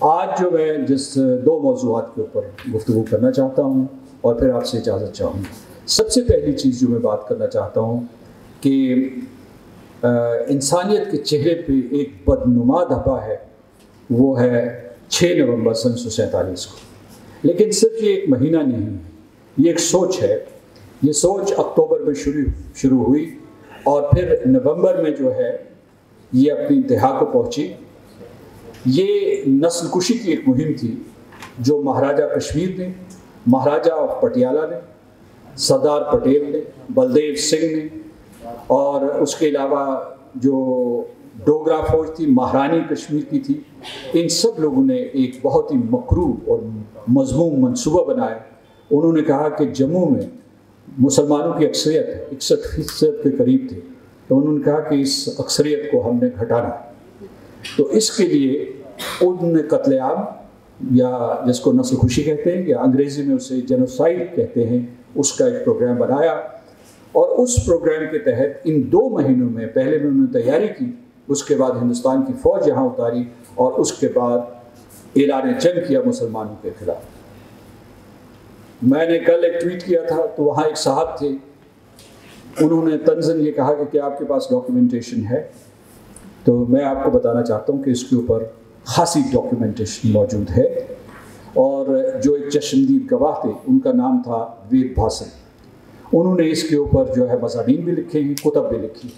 आज जो मैं जिस दो मौज़ूआत के ऊपर गुफ्तगू करना चाहता हूँ और फिर आपसे इजाज़त चाहूँगा। सबसे पहली चीज़ जो मैं बात करना चाहता हूँ कि इंसानियत के चेहरे पे एक बदनुमा धब्बा है, वो है 6 नवंबर सन 1947 को। लेकिन सिर्फ ये एक महीना नहीं है, ये एक सोच है। ये सोच अक्टूबर में शुरू हुई और फिर नवंबर में जो है ये अपनी इंतहा को पहुँची। ये नस्ल कुशी की एक मुहिम थी जो महाराजा कश्मीर ने, महाराजा ऑफ पटियाला ने, सरदार पटेल ने, बलदेव सिंह ने और उसके अलावा जो डोगरा फौज थी, महारानी कश्मीर की थी, इन सब लोगों ने एक बहुत ही मकरूह और मज़मूम मंसूबा बनाया। उन्होंने कहा कि जम्मू में मुसलमानों की अक्सरियत 61% के करीब थी, तो उन्होंने कहा कि इस अक्सरियत को हमने घटाना है। तो इसके लिए उन्होंने कत्लेआम या जिसको नस्ल खुशी कहते हैं या अंग्रेज़ी में उसे जेनोसाइड कहते हैं, उसका एक प्रोग्राम बनाया और उस प्रोग्राम के तहत इन 2 महीनों में पहले में उन्होंने तैयारी की, उसके बाद हिंदुस्तान की फ़ौज यहाँ उतारी और उसके बाद ऐलान जंग किया मुसलमानों के खिलाफ। मैंने कल एक ट्वीट किया था तो वहाँ एक साहब थे, उन्होंने तंज़न ये कहा कि क्या आपके पास डॉक्यूमेंटेशन है? तो मैं आपको बताना चाहता हूँ कि इसके ऊपर खासी डॉक्यूमेंटेशन मौजूद है और जो एक चश्मदीद गवाह थे उनका नाम था वेद भासन। उन्होंने इसके ऊपर जो है मज़ामीन भी लिखे हैं, कुतब भी लिखी।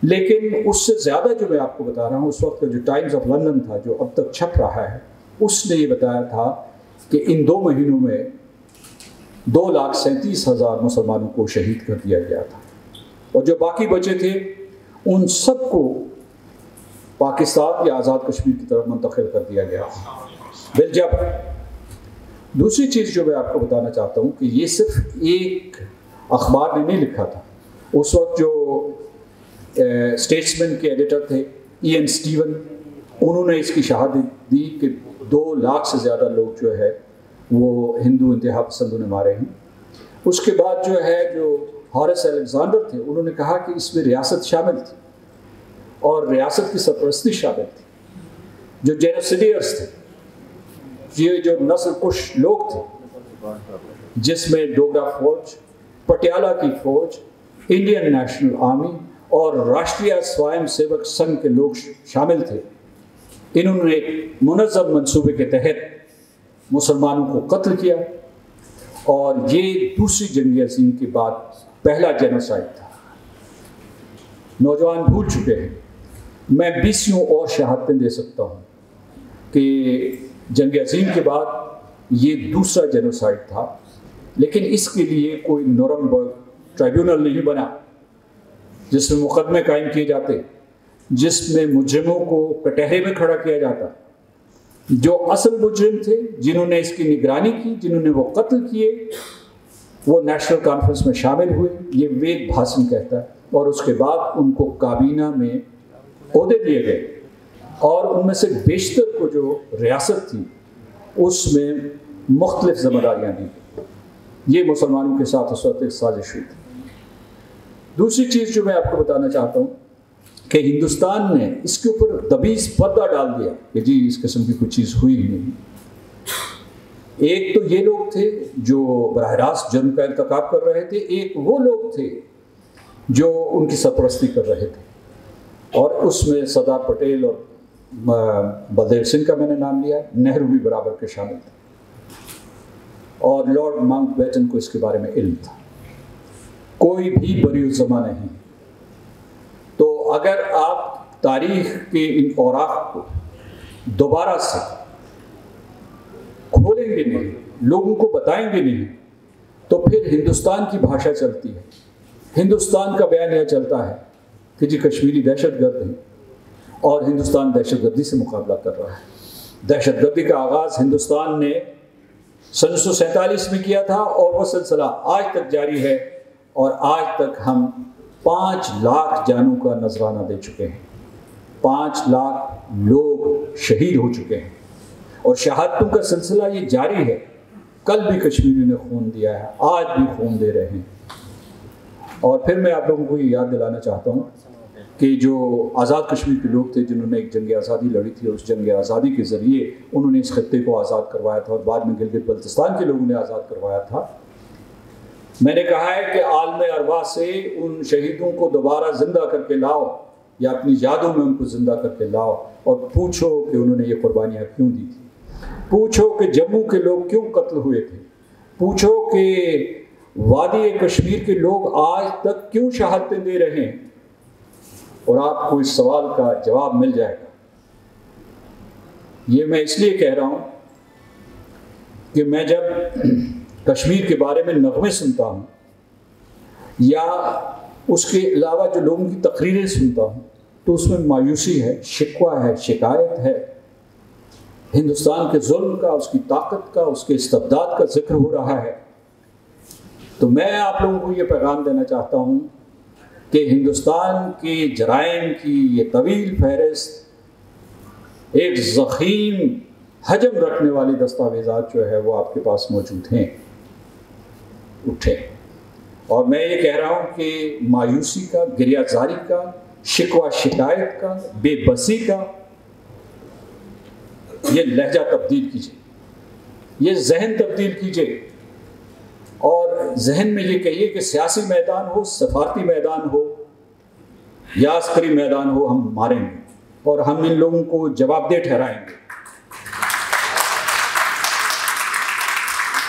लेकिन उससे ज़्यादा जो मैं आपको बता रहा हूँ, उस वक्त जो टाइम्स ऑफ लंदन था जो अब तक छप रहा है, उसने ये बताया था कि इन 2 महीनों में 2,37,000 मुसलमानों को शहीद कर दिया गया था और जो बाकी बचे थे उन सबको पाकिस्तान या आज़ाद कश्मीर की तरफ मुंतकिल कर दिया गया। बिलजब दूसरी चीज़ जो मैं आपको बताना चाहता हूँ कि ये सिर्फ एक अखबार ने नहीं लिखा था। उस वक्त जो स्टेट्समैन के एडिटर थे ईएन स्टीवन, उन्होंने इसकी शहादत दी कि 2 लाख से ज़्यादा लोग जो है वो हिंदू इंतहा पसंदों ने मारे हैं। उसके बाद जो है जो हॉरेस अलेक्जेंडर थे, उन्होंने कहा कि इसमें रियासत शामिल थी और रियासत की सरपरस्ती शामिल थी। जो जेनोसिडियर्स थे, ये जो नस्ल कुश लोग थे, जिसमें डोगरा फौज, पटियाला की फौज, इंडियन नेशनल आर्मी और राष्ट्रीय स्वयं सेवक संघ के लोग शामिल थे, इन्होंने एक मुनज़्ज़म मंसूबे के तहत मुसलमानों को कत्ल किया और ये दूसरी जंग अज़ीम के बाद पहला जेनोसाइड था। नौजवान भूल चुके हैं, मैं 20 और शहादतें दे सकता हूँ कि जंग अज़ीम के बाद ये दूसरा जेनोसाइड था। लेकिन इसके लिए कोई नूरनबर्ग ट्राइब्यूनल नहीं बना जिसमें मुकदमे कायम किए जाते, जिसमें मुजरिमों को कटहरे में खड़ा किया जाता। जो असल मुजरिम थे, जिन्होंने इसकी निगरानी की, जिन्होंने वो कत्ल किए, वो नेशनल कॉन्फ्रेंस में शामिल हुए, ये वेद भासन कहता है। और उसके बाद उनको काबीना में ओहदे दिए गए और उनमें से बेशतर को जो रियासत थी उसमें मुख्तलिफ ज़िम्मेदारियाँ दी गई। ये मुसलमानों के साथ उस वक्त एक साजिश हुई थी। दूसरी चीज़ जो मैं आपको बताना चाहता हूँ कि हिंदुस्तान ने इसके ऊपर दबीज़ पर्दा डाल दिया कि जी इस किस्म की कोई चीज़ हुई ही नहीं। एक तो ये लोग थे जो बराह रास्त जुर्म का इर्तिकाब कर रहे थे, एक वो लोग थे जो उनकी सरपरस्ती कर रहे थे और उसमें सरदार पटेल और बलदेव सिंह का मैंने नाम लिया, नेहरू भी बराबर के शामिल थे और लॉर्ड माउंटबेटन को इसके बारे में इल्म था। कोई भी बरीउज़्ज़मा नहीं। तो अगर आप तारीख़ के इन औराक़ को दोबारा से खोलेंगे नहीं, लोगों को बताएंगे नहीं, तो फिर हिंदुस्तान की भाषा चलती है, हिंदुस्तान का बयान यह चलता है कि जी कश्मीरी दहशतगर्द हैं और हिंदुस्तान दहशतगर्दी से मुकाबला कर रहा है। दहशतगर्दी का आगाज़ हिंदुस्तान ने सन 1947 में किया था और वह सिलसिला आज तक जारी है और आज तक हम 5 लाख जानों का नजराना दे चुके हैं, 5 लाख लोग शहीद हो चुके हैं और शहादतों का सिलसिला ये जारी है। कल भी कश्मीरियों ने खून दिया है, आज भी खून दे रहे हैं। और फिर मैं आप लोगों को ये याद दिलाना चाहता हूँ कि जो आज़ाद कश्मीर के लोग थे जिन्होंने एक जंग आज़ादी लड़ी थी, उस जंग आज़ादी के ज़रिए उन्होंने इस खत्ते को आज़ाद करवाया था और बाद में गिलगित बल्तिस्तान के लोगों ने आज़ाद करवाया था। मैंने कहा है कि आलम अरवा से उन शहीदों को दोबारा ज़िंदा करके लाओ या अपनी यादों में उनको ज़िंदा करके लाओ और पूछो कि उन्होंने ये कुर्बानियाँ क्यों दी थी। पूछो कि जम्मू के लोग क्यों कत्ल हुए थे। पूछो कि वादी कश्मीर के लोग आज तक क्यों शहादतें दे रहे हैं, और आपको इस सवाल का जवाब मिल जाएगा। ये मैं इसलिए कह रहा हूँ कि मैं जब कश्मीर के बारे में नगमे सुनता हूँ या उसके अलावा जो लोगों की तकरीरें सुनता हूँ तो उसमें मायूसी है, शिकवा है, शिकायत है, हिंदुस्तान के जुल्म का, उसकी ताकत का, उसके इस्तबदाद का जिक्र हो रहा है। तो मैं आप लोगों को ये पैगाम देना चाहता हूँ कि हिंदुस्तान के जराइम की ये तवील फहरिस्त, एक ज़ख़ीम हजम रखने वाली दस्तावेज़ात जो है वो आपके पास मौजूद हैं। उठें। और मैं ये कह रहा हूँ कि मायूसी का, गिरियाजारी का, शिकवा शिकायत का, बेबसी का ये लहजा तब्दील कीजिए, ये जहन तब्दील कीजिए और जहन में ये कहिए कि सियासी मैदान हो, सफारती मैदान हो या अस्करी मैदान हो, हम मारेंगे और हम इन लोगों को जवाबदेह ठहराएंगे।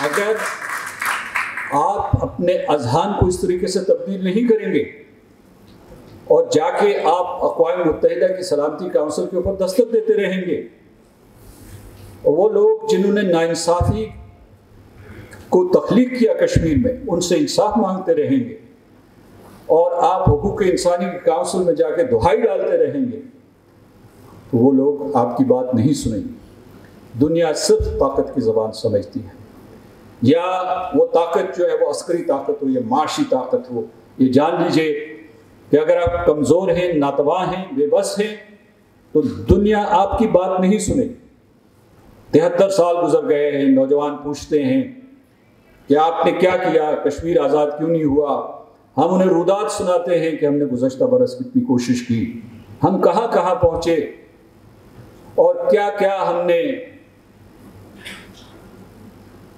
अगर आप अपने अजहान को इस तरीके से तब्दील नहीं करेंगे और जाके आप अक़वाम मुत्तहिदा की सलामती काउंसिल के ऊपर दस्तक देते रहेंगे, और वो लोग जिन्होंने नाइंसाफ़ी को तख्लीक किया कश्मीर में, उनसे इंसाफ मांगते रहेंगे और आप हुकूक इंसानी की काउंसिल में जाके दुहाई डालते रहेंगे, तो वो लोग आपकी बात नहीं सुनेंगे। दुनिया सिर्फ ताकत की ज़बान समझती है, या वो ताकत जो है वो अस्करी ताकत हो या माशी ताकत हो। ये जान लीजिए कि अगर आप कमज़ोर हैं, नातवा हैं, बेबस हैं, तो दुनिया आपकी बात नहीं सुनेगी। 73 साल गुजर गए हैं, नौजवान पूछते हैं कि आपने क्या किया, कश्मीर आज़ाद क्यों नहीं हुआ। हम उन्हें रुदात सुनाते हैं कि हमने गुज़श्ता बरस कितनी कोशिश की, हम कहाँ कहाँ पहुँचे और क्या क्या हमने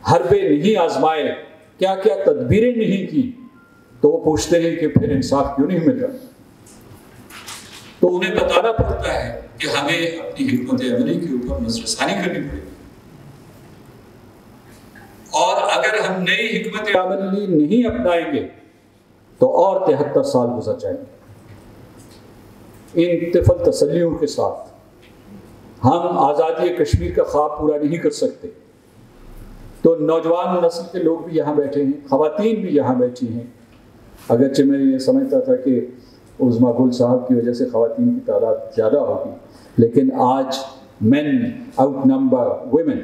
हरबे नहीं आजमाए, क्या क्या तदबीरें नहीं की। तो वो पूछते हैं कि फिर इंसाफ क्यों नहीं मिल रहा। तो उन्हें बताना पड़ता है कि हमें अपनी हिकमत अमली के ऊपर नज़रसानी करनी पड़ेगी, और अगर हम नई हिकमत अमली नहीं अपनाएंगे तो और 73 साल गुजर जाएंगे। इन तिफल तसल्लियों के साथ हम आज़ादी कश्मीर का ख्वाब पूरा नहीं कर सकते। तो नौजवान नस्ल के लोग भी यहाँ बैठे हैं, ख़वातीन भी यहाँ बैठी हैं। अगरचे मैं ये समझता था कि उज़्मा गुल साहब की वजह से ख़वातीन की तादाद ज़्यादा होगी, लेकिन आज मेन आउट नंबर वुमेन,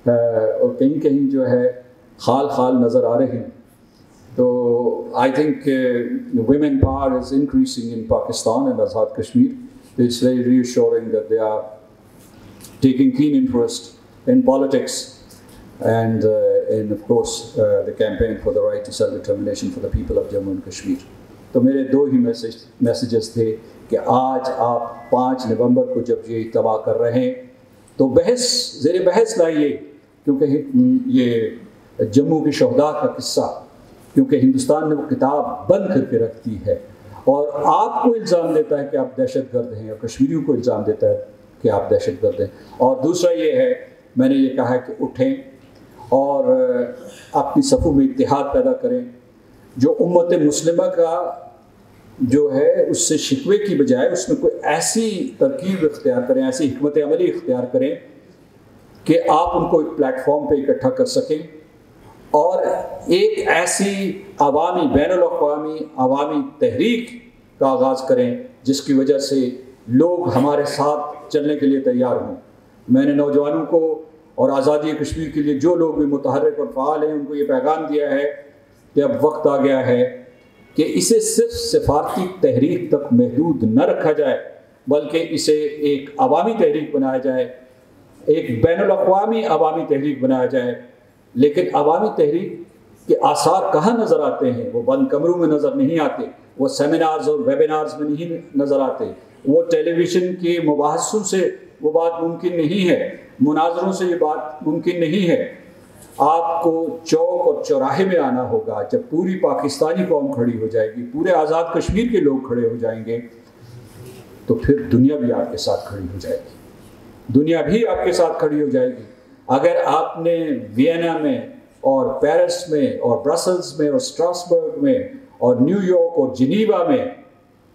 और कहीं कहीं जो है खाल खाल नज़र आ रहे हैं। तो I think women power is increasing in Pakistan and Azad Kashmir. It's very reassuring that they are taking keen interest in politics and of course the campaign for the right to self-determination for the people of Jammu and Kashmir. तो मेरे दो ही messages थे कि आज आप 5 नवंबर को जब ये इत्तबा कर रहे हैं तो ज़ेर बहस लाइए, क्योंकि ये जम्मू के शहदा का किस्सा, क्योंकि हिंदुस्तान ने वो किताब बंद करके रख दी है और आपको इल्ज़ाम देता है कि आप दहशतगर्द हैं, और कश्मीरियों को इल्ज़ाम देता है कि आप दहशतगर्द हैं। और दूसरा ये है, मैंने ये कहा है कि उठें और अपनी सफ़ों में इत्तेहाद पैदा करें। जो उम्मत मुस्लिमा का जो है उससे शिकवे की बजाय उसमें कोई ऐसी तरकीब इख्तियार करें, ऐसी हिकमत अमली इख्तियार करें कि आप उनको एक प्लेटफॉर्म पे इकट्ठा कर सकें और एक ऐसी अवामी, बैनुल-अक़वामी अवामी तहरीक का आगाज़ करें जिसकी वजह से लोग हमारे साथ चलने के लिए तैयार हों। मैंने नौजवानों को और आज़ादी कश्मीर के लिए जो लोग भी मुतहर्रिक और फ़ाल हैं उनको ये पैगाम दिया है कि अब वक्त आ गया है कि इसे सिर्फ सिफारती तहरीक तक महदूद न रखा जाए, बल्कि इसे एक अवामी तहरीक बनाया जाए, एक बैनुल-अक़वामी अवामी तहरीक बनाया जाए। लेकिन अवामी तहरीक के आसार कहाँ नज़र आते हैं? वो बंद कमरों में नज़र नहीं आते, वो सेमिनार्स और वेबिनार्स में नहीं नज़र आते, वो टेलीविज़न के मुबाहसों से वो बात मुमकिन नहीं है, मुनाजरों से ये बात मुमकिन नहीं है। आपको चौक और चौराहे में आना होगा। जब पूरी पाकिस्तानी कौम खड़ी हो जाएगी, पूरे आज़ाद कश्मीर के लोग खड़े हो जाएंगे, तो फिर दुनिया भी आपके साथ खड़ी हो जाएगी, दुनिया भी आपके साथ खड़ी हो जाएगी। अगर आपने वियना में और पेरिस में और ब्रसल्स में और स्ट्रासबर्ग में और न्यूयॉर्क और जिनीवा में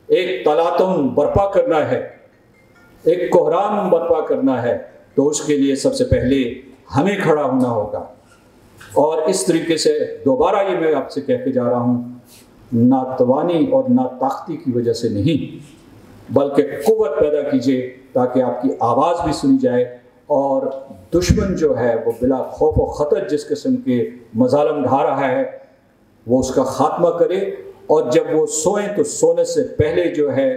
एक तलातुन बर्पा करना है, एक कोहराम बर्पा करना है, तो उसके लिए सबसे पहले हमें खड़ा होना होगा। और इस तरीके से दोबारा ये मैं आपसे कह के जा रहा हूँ, ना तवानी और ना ताकती की वजह से नहीं, बल्कि कुव्वत पैदा कीजिए ताकि आपकी आवाज़ भी सुनी जाए और दुश्मन जो है वो बिला खौफ व ख़तर जिस किस्म के मज़ालम ढा रहा है वो उसका ख़ात्मा करे। और जब वो सोएं तो सोने से पहले जो है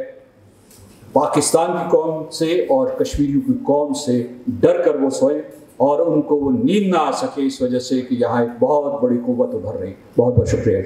पाकिस्तान की कौम से और कश्मीरियों की कौम से डर कर वो सोएं और उनको वो नींद ना आ सके इस वजह से कि यहाँ एक बहुत बड़ी कुव्वत उभर रही। बहुत बहुत शुक्रिया।